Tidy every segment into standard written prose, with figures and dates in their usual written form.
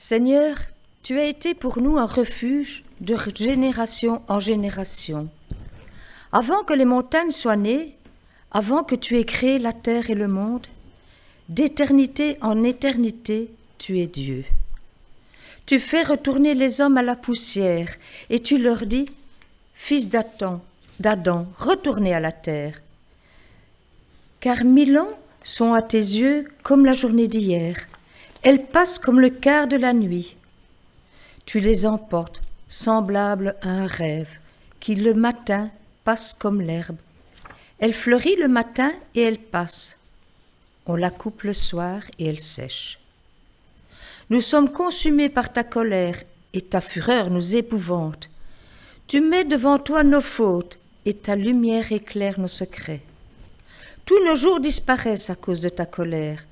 Seigneur, tu as été pour nous un refuge de génération en génération. Avant que les montagnes soient nées, avant que tu aies créé la terre et le monde, d'éternité en éternité, tu es Dieu. Tu fais retourner les hommes à la poussière et tu leur dis, fils d'Adam, retournez à la terre. Car 1000 ans sont à tes yeux comme la journée d'hier. Elles passent comme le quart de la nuit. Tu les emportes, semblables à un rêve, qui le matin passe comme l'herbe. Elle fleurit le matin et elle passe. On la coupe le soir et elle sèche. Nous sommes consumés par ta colère et ta fureur nous épouvante. Tu mets devant toi nos fautes et ta lumière éclaire nos secrets. Tous nos jours disparaissent à cause de ta colère.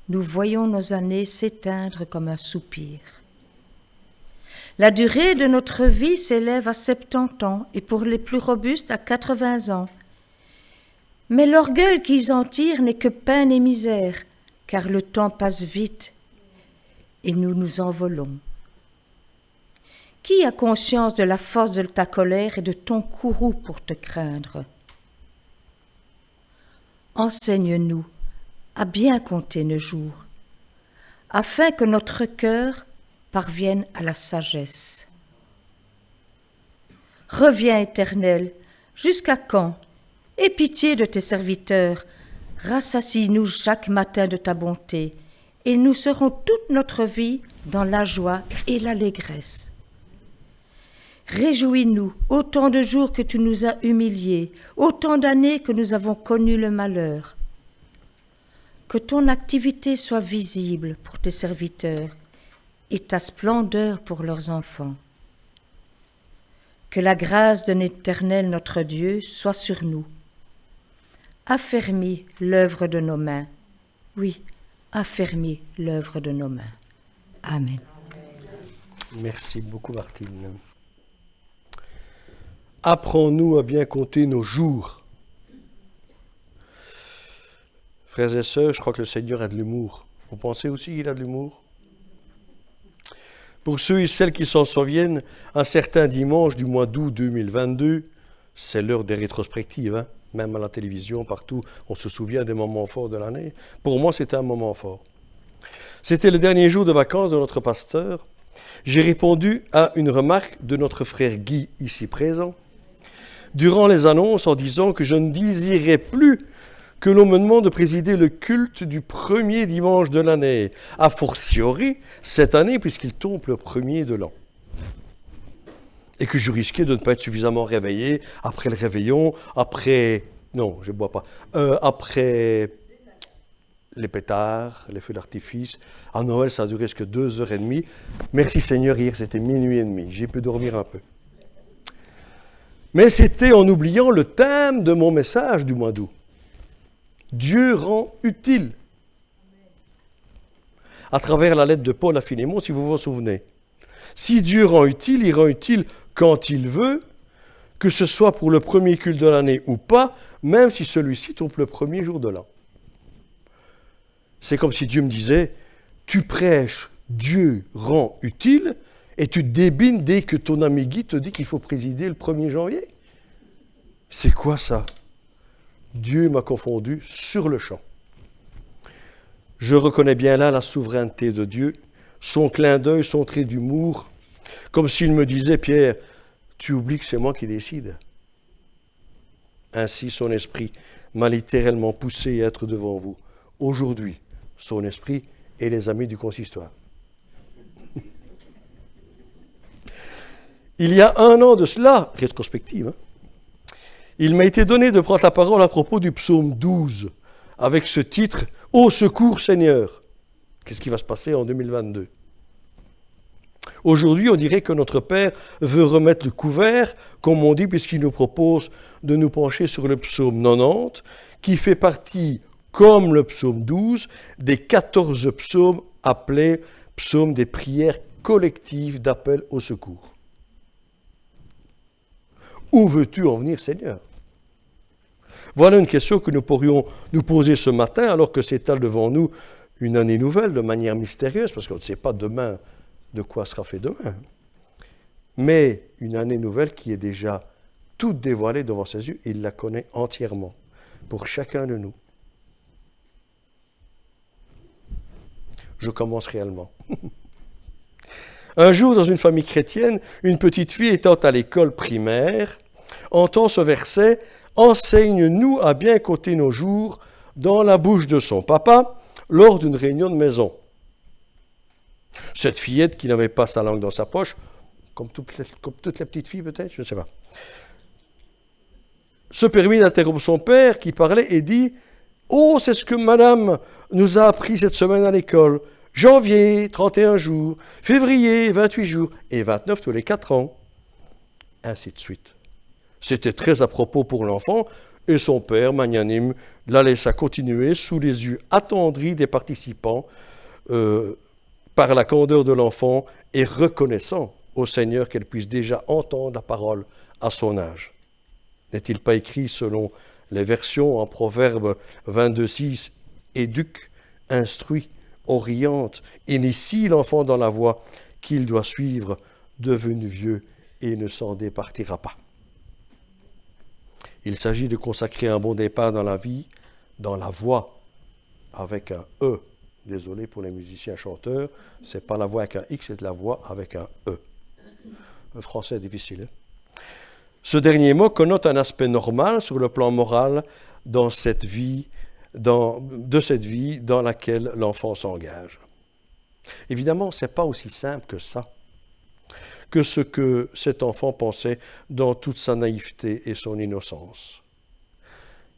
Nous voyons nos années s'éteindre comme un soupir. La durée de notre vie s'élève à 70 ans et pour les plus robustes à 80 ans. Mais l'orgueil qu'ils en tirent n'est que peine et misère, car le temps passe vite et nous nous envolons. Qui a conscience de la force de ta colère et de ton courroux pour te craindre? Enseigne-nous à bien compter nos jours, afin que notre cœur parvienne à la sagesse. Reviens, Éternel, jusqu'à quand? Aie pitié de tes serviteurs, rassasie-nous chaque matin de ta bonté, et nous serons toute notre vie dans la joie et l'allégresse. Réjouis-nous autant de jours que tu nous as humiliés, autant d'années que nous avons connu le malheur. Que ton activité soit visible pour tes serviteurs et ta splendeur pour leurs enfants. Que la grâce de l'Éternel notre Dieu soit sur nous. Affermis l'œuvre de nos mains. Oui, affermis l'œuvre de nos mains. Amen. Merci beaucoup, Martine. Apprends-nous à bien compter nos jours. Frères et sœurs, je crois que le Seigneur a de l'humour. Vous pensez aussi qu'il a de l'humour? Pour ceux et celles qui s'en souviennent, un certain dimanche du mois d'août 2022, c'est l'heure des rétrospectives, hein? Même à la télévision, partout, on se souvient des moments forts de l'année. Pour moi, c'était un moment fort. C'était le dernier jour de vacances de notre pasteur. J'ai répondu à une remarque de notre frère Guy, ici présent, durant les annonces en disant que je ne désirais plus que l'on me demande de présider le culte du premier dimanche de l'année, a fortiori cette année puisqu'il tombe le premier de l'an. Et que je risquais de ne pas être suffisamment réveillé après le réveillon, après les pétards, les feux d'artifice. À Noël, ça a duré jusqu'à 2h30. Merci Seigneur, hier c'était minuit et demi, j'ai pu dormir un peu. Mais c'était en oubliant le thème de mon message du mois d'août. Dieu rend utile. À travers la lettre de Paul à Philémon, si vous vous souvenez. Si Dieu rend utile, il rend utile quand il veut, que ce soit pour le premier culte de l'année ou pas, même si celui-ci tombe le premier jour de l'an. C'est comme si Dieu me disait, tu prêches, Dieu rend utile, et tu te débines dès que ton ami Guy te dit qu'il faut présider le 1er janvier. C'est quoi ça? Dieu m'a confondu sur le champ. Je reconnais bien là la souveraineté de Dieu, son clin d'œil, son trait d'humour, comme s'il me disait, Pierre, tu oublies que c'est moi qui décide. Ainsi, son esprit m'a littéralement poussé à être devant vous. Aujourd'hui, son esprit et les amis du consistoire. Il y a 1 an de cela, rétrospective, il m'a été donné de prendre la parole à propos du psaume 12, avec ce titre « Au secours Seigneur ». Qu'est-ce qui va se passer en 2022? Aujourd'hui, on dirait que notre Père veut remettre le couvert, comme on dit, puisqu'il nous propose de nous pencher sur le psaume 90, qui fait partie, comme le psaume 12, des 14 psaumes appelés psaumes des prières collectives d'appel au secours. Où veux-tu en venir, Seigneur? Voilà une question que nous pourrions nous poser ce matin, alors que s'étale devant nous une année nouvelle de manière mystérieuse, parce qu'on ne sait pas demain de quoi sera fait demain. Mais une année nouvelle qui est déjà toute dévoilée devant ses yeux, il la connaît entièrement, pour chacun de nous. Je commence réellement. Un jour, dans une famille chrétienne, une petite fille étant à l'école primaire, entend ce verset « Enseigne-nous à bien compter nos jours » dans la bouche de son papa lors d'une réunion de maison. Cette fillette qui n'avait pas sa langue dans sa poche, comme toutes les petites filles peut-être, je ne sais pas, se permit d'interrompre son père qui parlait et dit « Oh, c'est ce que madame nous a appris cette semaine à l'école. Janvier, 31 jours, février, 28 jours, et 29 tous les 4 ans. » Ainsi de suite. C'était très à propos pour l'enfant, et son père, magnanime, la laissa continuer sous les yeux attendris des participants, par la candeur de l'enfant, et reconnaissant au Seigneur qu'elle puisse déjà entendre la parole à son âge. N'est-il pas écrit selon les versions en Proverbe 22:6 « Éduque, instruit, oriente, initie l'enfant dans la voie qu'il doit suivre, devenu vieux et ne s'en départira pas. » Il s'agit de consacrer un bon départ dans la vie, dans la voie, avec un « E ». Désolé pour les musiciens chanteurs, ce n'est pas la voix avec un X, c'est la voix avec un E. Le français est difficile. Hein? Ce dernier mot connote un aspect normal sur le plan moral de cette vie dans laquelle l'enfant s'engage. Évidemment, ce n'est pas aussi simple que ça, que ce que cet enfant pensait dans toute sa naïveté et son innocence.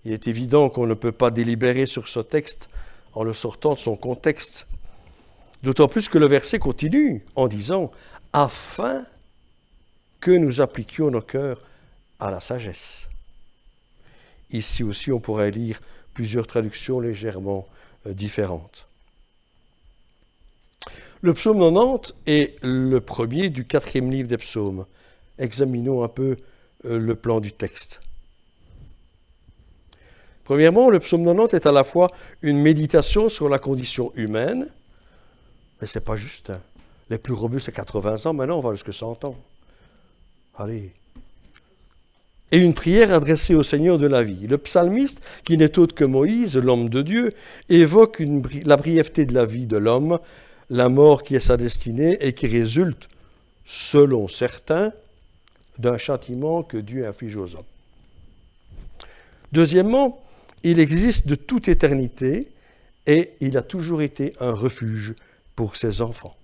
Il est évident qu'on ne peut pas délibérer sur ce texte en le sortant de son contexte. D'autant plus que le verset continue en disant « afin que nous appliquions nos cœurs à la sagesse ». Ici aussi, on pourrait lire plusieurs traductions légèrement différentes. Le psaume 90 est le premier du 4e livre des psaumes. Examinons un peu le plan du texte. Premièrement, le psaume 90 est à la fois une méditation sur la condition humaine, mais ce n'est pas juste. Hein. Les plus robustes, c'est 80 ans, maintenant on va jusqu'à 100 ans. Allez. Et une prière adressée au Seigneur de la vie. Le psalmiste, qui n'est autre que Moïse, l'homme de Dieu, évoque la brièveté de la vie de l'homme, la mort qui est sa destinée et qui résulte, selon certains, d'un châtiment que Dieu inflige aux hommes. Deuxièmement, il existe de toute éternité et il a toujours été un refuge pour ses enfants.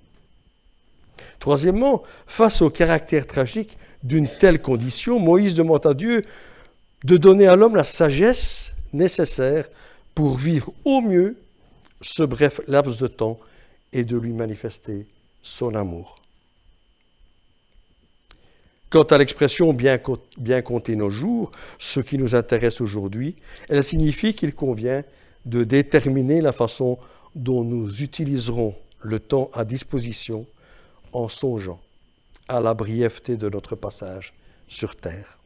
Troisièmement, face au caractère tragique d'une telle condition, Moïse demande à Dieu de donner à l'homme la sagesse nécessaire pour vivre au mieux ce bref laps de temps et de lui manifester son amour. Quant à l'expression bien compter nos jours, ce qui nous intéresse aujourd'hui, elle signifie qu'il convient de déterminer la façon dont nous utiliserons le temps à disposition en songeant à la brièveté de notre passage sur terre.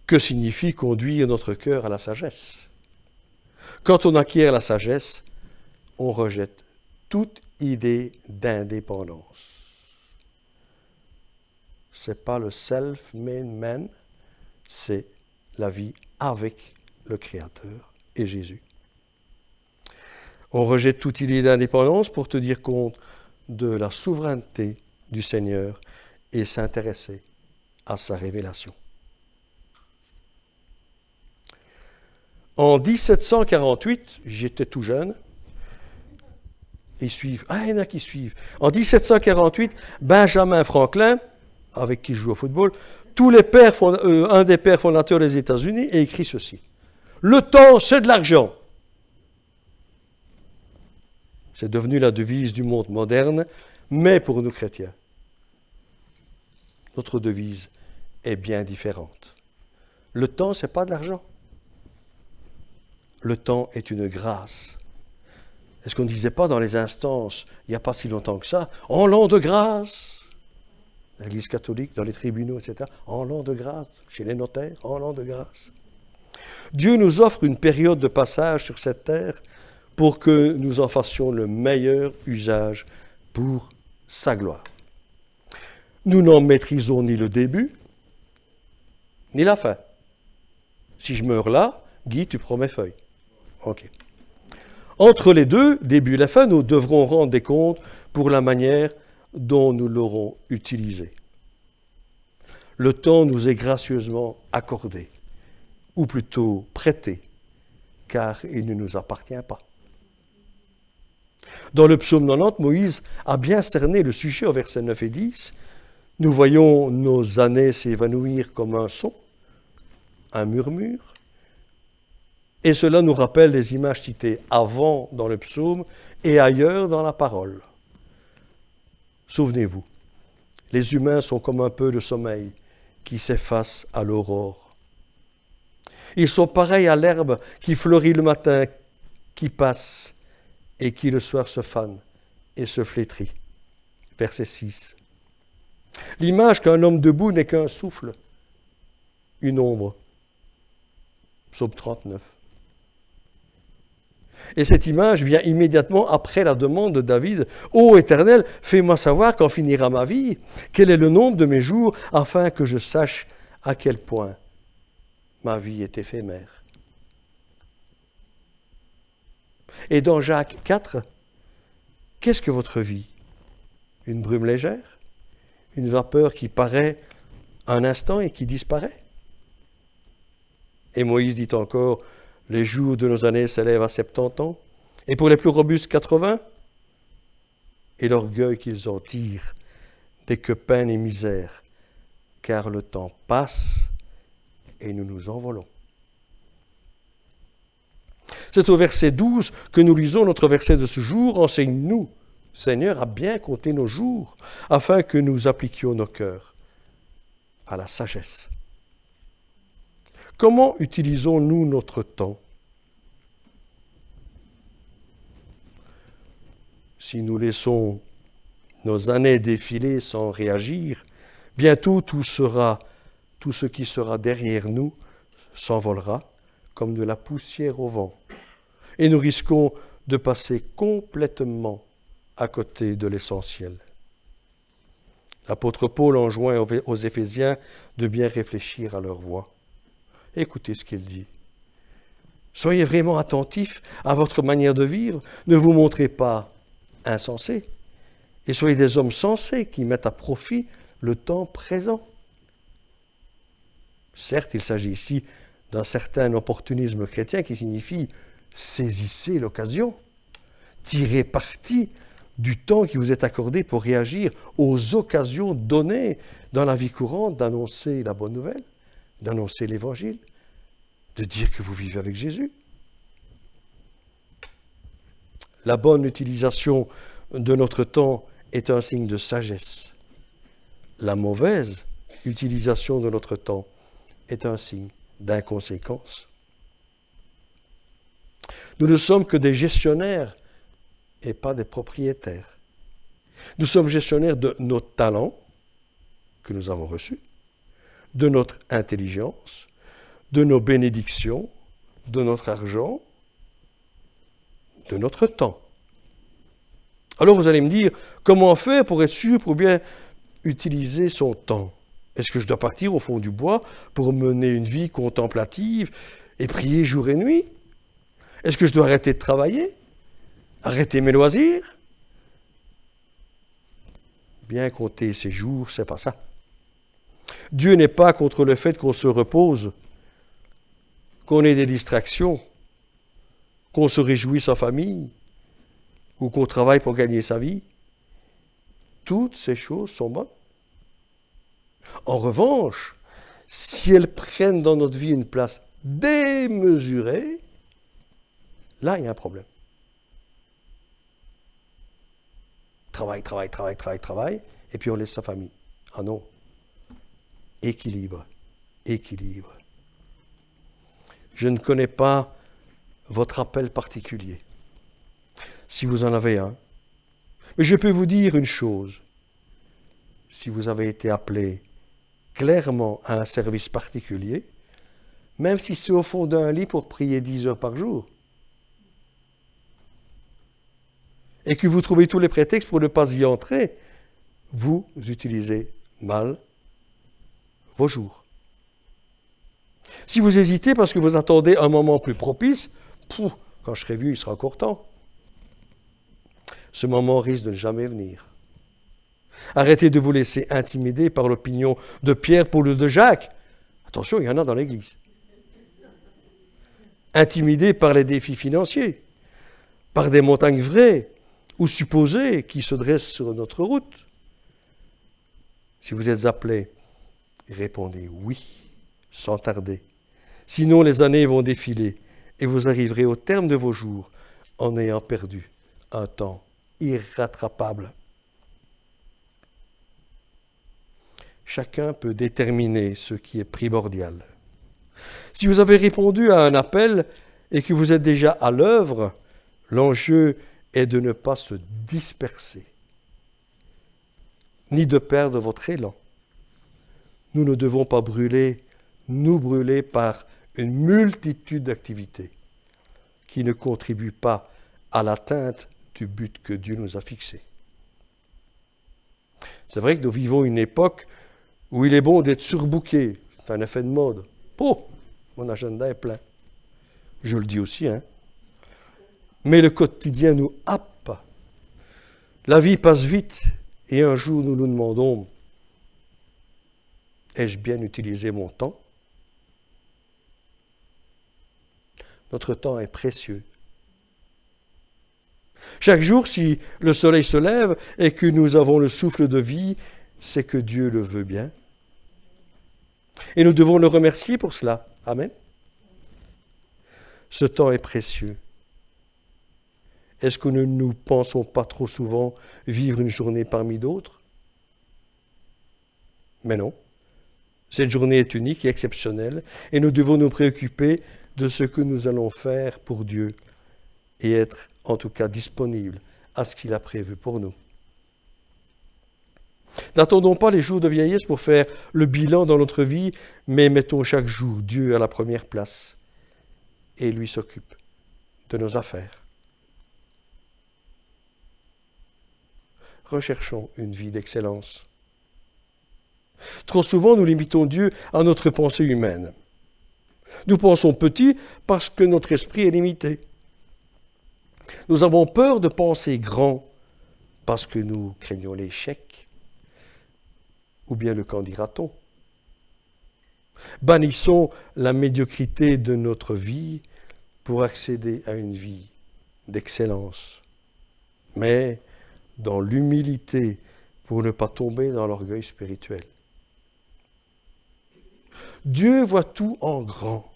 Que signifie conduire notre cœur à la sagesse? Quand on acquiert la sagesse, on rejette toute idée d'indépendance. Ce n'est pas le self-made man, c'est la vie avec le Créateur et Jésus. On rejette toute idée d'indépendance pour tenir compte de la souveraineté du Seigneur et s'intéresser à sa révélation. En 1748, j'étais tout jeune, il y en a qui suivent. En 1748, Benjamin Franklin, avec qui je joue au football, un des pères fondateurs des États-Unis, a écrit ceci. « Le temps, c'est de l'argent ». C'est devenu la devise du monde moderne, mais pour nous chrétiens, notre devise est bien différente. Le temps, ce n'est pas de l'argent. Le temps est une grâce. Est-ce qu'on ne disait pas dans les instances, il n'y a pas si longtemps que ça, en l'an de grâce, l'Église catholique, dans les tribunaux, etc., en l'an de grâce, chez les notaires, en l'an de grâce. Dieu nous offre une période de passage sur cette terre pour que nous en fassions le meilleur usage pour sa gloire. Nous n'en maîtrisons ni le début, ni la fin. Si je meurs là, Guy, tu prends mes feuilles. OK. Entre les deux, début et la fin, nous devrons rendre des comptes pour la manière dont nous l'aurons utilisé. Le temps nous est gracieusement accordé, ou plutôt prêté, car il ne nous appartient pas. Dans le psaume 90, Moïse a bien cerné le sujet au verset 9 et 10. Nous voyons nos années s'évanouir comme un son, un murmure, et cela nous rappelle les images citées avant dans le psaume et ailleurs dans la parole. Souvenez-vous, les humains sont comme un peu de sommeil qui s'efface à l'aurore. Ils sont pareils à l'herbe qui fleurit le matin, qui passe et qui le soir se fane et se flétrit. Verset 6. L'image qu'un homme debout n'est qu'un souffle, une ombre. Psaume 39. Et cette image vient immédiatement après la demande de David. « Ô Éternel, fais-moi savoir quand finira ma vie, quel est le nombre de mes jours, afin que je sache à quel point ma vie est éphémère. » Et dans Jacques 4, qu'est-ce que votre vie? Une brume légère? Une vapeur qui paraît un instant et qui disparaît? Et Moïse dit encore, les jours de nos années s'élèvent à 70 ans, et pour les plus robustes 80, et l'orgueil qu'ils en tirent n'est que peine et misère, car le temps passe et nous nous envolons. C'est au verset 12 que nous lisons notre verset de ce jour. Enseigne-nous, Seigneur, à bien compter nos jours, afin que nous appliquions nos cœurs à la sagesse. Comment utilisons-nous notre temps? Si nous laissons nos années défiler sans réagir, bientôt tout ce qui sera derrière nous s'envolera comme de la poussière au vent. Et nous risquons de passer complètement à côté de l'essentiel. L'apôtre Paul enjoint aux Éphésiens de bien réfléchir à leur voie. Écoutez ce qu'il dit. Soyez vraiment attentifs à votre manière de vivre. Ne vous montrez pas insensés. Et soyez des hommes sensés qui mettent à profit le temps présent. Certes, il s'agit ici d'un certain opportunisme chrétien qui signifie saisissez l'occasion, tirez parti du temps qui vous est accordé pour réagir aux occasions données dans la vie courante d'annoncer la bonne nouvelle, d'annoncer l'évangile, de dire que vous vivez avec Jésus. La bonne utilisation de notre temps est un signe de sagesse. La mauvaise utilisation de notre temps est un signe d'inconséquence. Nous ne sommes que des gestionnaires et pas des propriétaires. Nous sommes gestionnaires de nos talents que nous avons reçus, de notre intelligence, de nos bénédictions, de notre argent, de notre temps. Alors vous allez me dire, comment faire pour être sûr, pour bien utiliser son temps? Est-ce que je dois partir au fond du bois pour mener une vie contemplative et prier jour et nuit? Est-ce que je dois arrêter de travailler? Arrêter mes loisirs? Bien compter ses jours, c'est pas ça. Dieu n'est pas contre le fait qu'on se repose, qu'on ait des distractions, qu'on se réjouisse en famille ou qu'on travaille pour gagner sa vie. Toutes ces choses sont bonnes. En revanche, si elles prennent dans notre vie une place démesurée, là, il y a un problème. Travail, et puis on laisse sa famille. Ah non. Équilibre. Je ne connais pas votre appel particulier, si vous en avez un. Mais je peux vous dire une chose. Si vous avez été appelé clairement à un service particulier, même si c'est au fond d'un lit pour prier 10 heures par jour, et que vous trouvez tous les prétextes pour ne pas y entrer, vous utilisez mal vos jours. Si vous hésitez parce que vous attendez un moment plus propice, quand je serai vieux, il sera encore temps. Ce moment risque de ne jamais venir. Arrêtez de vous laisser intimider par l'opinion de Pierre, Paul ou de Jacques. Attention, il y en a dans l'Église. Intimidés par les défis financiers, par des montagnes vraies ou supposées qui se dressent sur notre route. Si vous êtes appelés, répondez oui, sans tarder. Sinon, les années vont défiler et vous arriverez au terme de vos jours en ayant perdu un temps irrattrapable. Chacun peut déterminer ce qui est primordial. Si vous avez répondu à un appel et que vous êtes déjà à l'œuvre, l'enjeu est de ne pas se disperser, ni de perdre votre élan. Nous ne devons pas nous brûler par une multitude d'activités qui ne contribuent pas à l'atteinte du but que Dieu nous a fixé. C'est vrai que nous vivons une époque où il est bon d'être surbooké. C'est un effet de mode. Mon agenda est plein. Je le dis aussi, hein. Mais le quotidien nous happe. La vie passe vite et un jour nous nous demandons, ai-je bien utilisé mon temps? Notre temps est précieux. Chaque jour, si le soleil se lève et que nous avons le souffle de vie, c'est que Dieu le veut bien. Et nous devons le remercier pour cela. Amen. Ce temps est précieux. Est-ce que nous ne pensons pas trop souvent vivre une journée parmi d'autres? Mais non. Cette journée est unique et exceptionnelle et nous devons nous préoccuper de ce que nous allons faire pour Dieu et être en tout cas disponibles à ce qu'il a prévu pour nous. N'attendons pas les jours de vieillesse pour faire le bilan dans notre vie, mais mettons chaque jour Dieu à la première place et lui s'occupe de nos affaires. Recherchons une vie d'excellence. Trop souvent, nous limitons Dieu à notre pensée humaine. Nous pensons petit parce que notre esprit est limité. Nous avons peur de penser grand parce que nous craignons l'échec. Ou bien le qu'en dira-t-on? Bannissons la médiocrité de notre vie pour accéder à une vie d'excellence, mais dans l'humilité pour ne pas tomber dans l'orgueil spirituel. Dieu voit tout en grand.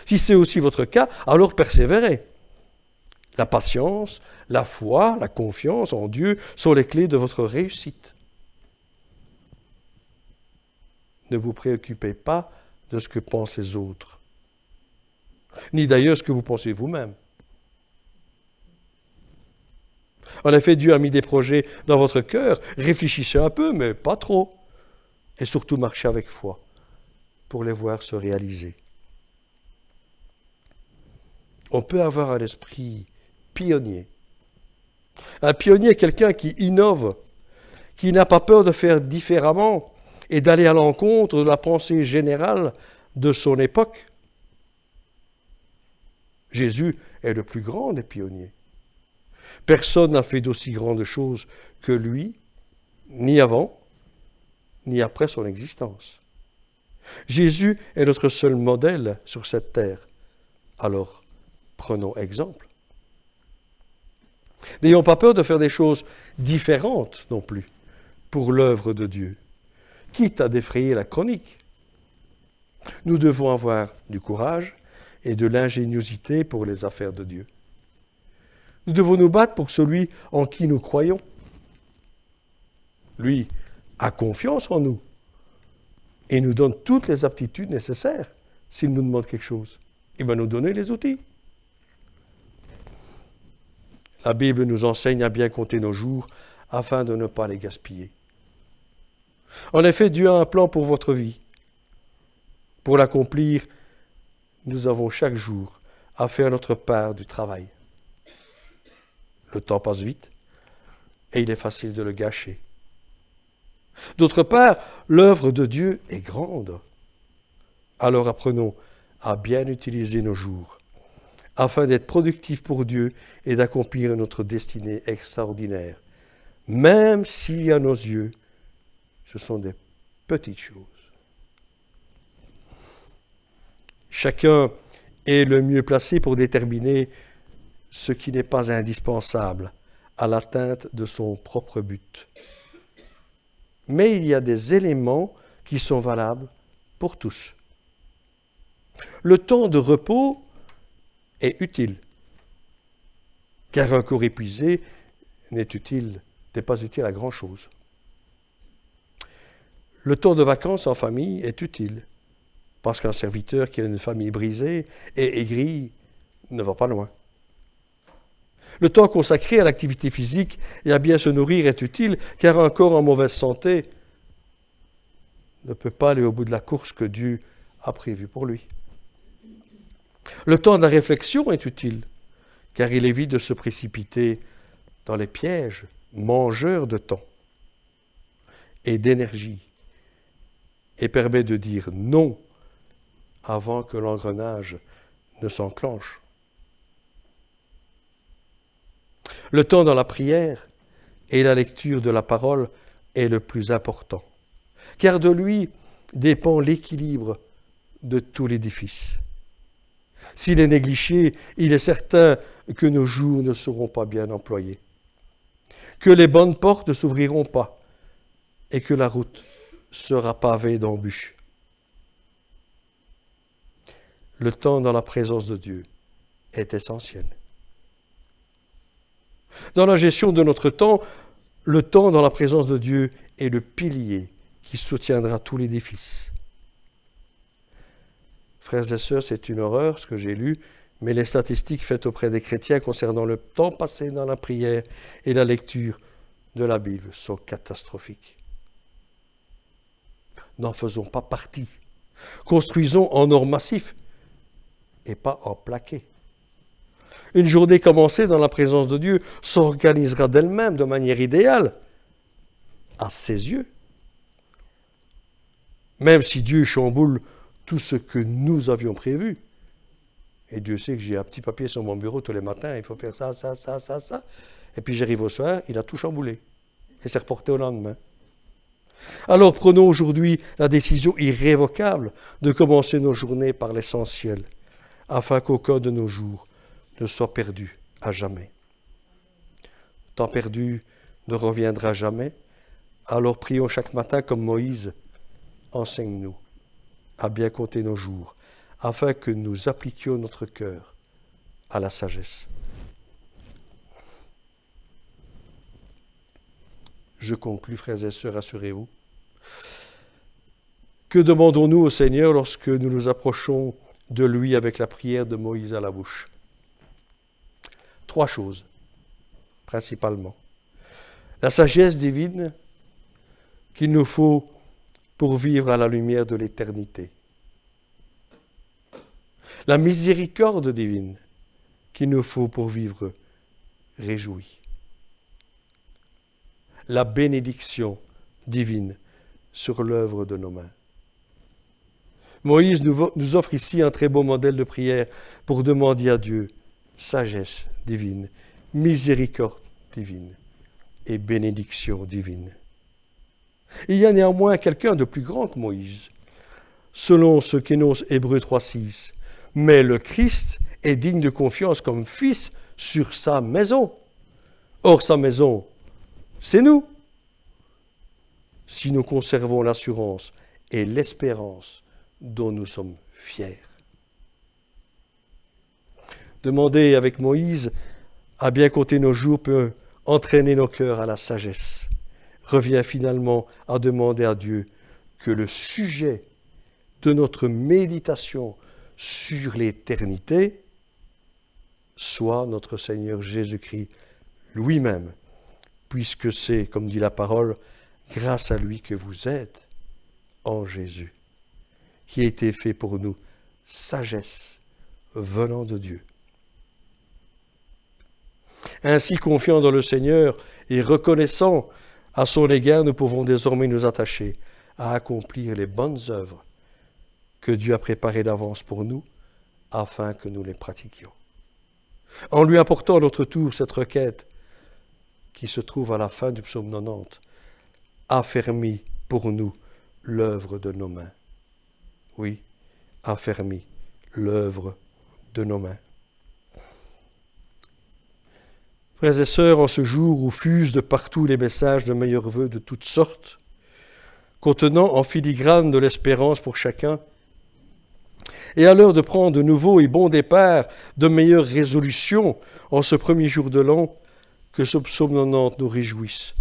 Si c'est aussi votre cas, alors persévérez. La patience, la foi, la confiance en Dieu sont les clés de votre réussite. Ne vous préoccupez pas de ce que pensent les autres, ni d'ailleurs ce que vous pensez vous-même. En effet, Dieu a mis des projets dans votre cœur. Réfléchissez un peu, mais pas trop. Et surtout, marchez avec foi pour les voir se réaliser. On peut avoir un esprit pionnier. Un pionnier est quelqu'un qui innove, qui n'a pas peur de faire différemment et d'aller à l'encontre de la pensée générale de son époque. Jésus est le plus grand des pionniers. Personne n'a fait d'aussi grandes choses que lui, ni avant, ni après son existence. Jésus est notre seul modèle sur cette terre. Alors, prenons exemple. N'ayons pas peur de faire des choses différentes non plus pour l'œuvre de Dieu, quitte à défrayer la chronique. Nous devons avoir du courage et de l'ingéniosité pour les affaires de Dieu. Nous devons nous battre pour celui en qui nous croyons. Lui a confiance en nous et nous donne toutes les aptitudes nécessaires s'il nous demande quelque chose. Il va nous donner les outils. La Bible nous enseigne à bien compter nos jours afin de ne pas les gaspiller. En effet, Dieu a un plan pour votre vie. Pour l'accomplir, nous avons chaque jour à faire notre part du travail. Le temps passe vite et il est facile de le gâcher. D'autre part, l'œuvre de Dieu est grande. Alors apprenons à bien utiliser nos jours, afin d'être productifs pour Dieu et d'accomplir notre destinée extraordinaire, même si à nos yeux, ce sont des petites choses. Chacun est le mieux placé pour déterminer ce qui n'est pas indispensable à l'atteinte de son propre but. Mais il y a des éléments qui sont valables pour tous. Le temps de repos est utile, car un corps épuisé n'est pas utile à grand-chose. Le temps de vacances en famille est utile, parce qu'un serviteur qui a une famille brisée et aigrie ne va pas loin. Le temps consacré à l'activité physique et à bien se nourrir est utile, car un corps en mauvaise santé ne peut pas aller au bout de la course que Dieu a prévue pour lui. Le temps de la réflexion est utile, car il évite de se précipiter dans les pièges mangeurs de temps et d'énergie, et permet de dire non avant que l'engrenage ne s'enclenche. Le temps dans la prière et la lecture de la parole est le plus important, car de lui dépend l'équilibre de tout l'édifice. S'il est négligé, il est certain que nos jours ne seront pas bien employés, que les bonnes portes ne s'ouvriront pas et que la route sera pavée d'embûches. Le temps dans la présence de Dieu est essentiel. Dans la gestion de notre temps, le temps dans la présence de Dieu est le pilier qui soutiendra tout l'édifice. Frères et sœurs, c'est une horreur ce que j'ai lu, mais les statistiques faites auprès des chrétiens concernant le temps passé dans la prière et la lecture de la Bible sont catastrophiques. N'en faisons pas partie. Construisons en or massif et pas en plaqué. Une journée commencée dans la présence de Dieu s'organisera d'elle-même de manière idéale, à ses yeux. Même si Dieu chamboule tout ce que nous avions prévu. Et Dieu sait que j'ai un petit papier sur mon bureau tous les matins, il faut faire ça, ça, ça, ça, ça. Et puis j'arrive au soir, il a tout chamboulé. Et c'est reporté au lendemain. Alors prenons aujourd'hui la décision irrévocable de commencer nos journées par l'essentiel, afin qu'aucun de nos jours ne soit perdu à jamais. Le temps perdu ne reviendra jamais, alors prions chaque matin comme Moïse, enseigne-nous à bien compter nos jours, afin que nous appliquions notre cœur à la sagesse. Je conclus, frères et sœurs, rassurez-vous. Que demandons-nous au Seigneur lorsque nous nous approchons de lui avec la prière de Moïse à la bouche? 3 choses, principalement. La sagesse divine qu'il nous faut pour vivre à la lumière de l'éternité. La miséricorde divine qu'il nous faut pour vivre réjouis. La bénédiction divine sur l'œuvre de nos mains. Moïse nous offre ici un très beau modèle de prière pour demander à Dieu sagesse divine, miséricorde divine et bénédiction divine. Il y a néanmoins quelqu'un de plus grand que Moïse, selon ce qu'énonce Hébreux 3,6. Mais le Christ est digne de confiance comme fils sur sa maison. Or, sa maison, c'est nous. Si nous conservons l'assurance et l'espérance dont nous sommes fiers. Demander avec Moïse à bien compter nos jours peut entraîner nos cœurs à la sagesse. Revient finalement à demander à Dieu que le sujet de notre méditation sur l'éternité soit notre Seigneur Jésus-Christ lui-même, puisque c'est, comme dit la parole, grâce à lui que vous êtes en Jésus, qui a été fait pour nous sagesse venant de Dieu. Ainsi, confiants dans le Seigneur et reconnaissants à son égard, nous pouvons désormais nous attacher à accomplir les bonnes œuvres que Dieu a préparées d'avance pour nous, afin que nous les pratiquions. En lui apportant à notre tour cette requête qui se trouve à la fin du psaume 90, affermis pour nous l'œuvre de nos mains. Oui, affermis l'œuvre de nos mains. Frères et sœurs, en ce jour où fusent de partout les messages de meilleurs vœux de toutes sortes, contenant en filigrane de l'espérance pour chacun, et à l'heure de prendre de nouveaux et bons départs, de meilleures résolutions en ce premier jour de l'an, que ce psaume 90 nous réjouisse.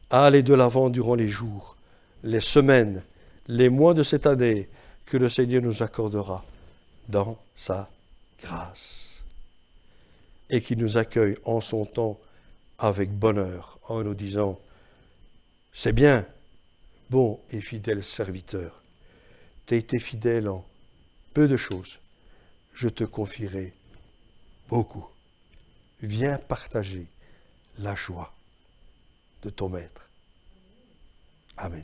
À aller de l'avant durant les jours, les semaines, les mois de cette année que le Seigneur nous accordera dans sa grâce. Et qui nous accueille en son temps avec bonheur, en nous disant « C'est bien, bon et fidèle serviteur, tu as été fidèle en peu de choses, je te confierai beaucoup. Viens partager la joie de ton Maître. » Amen.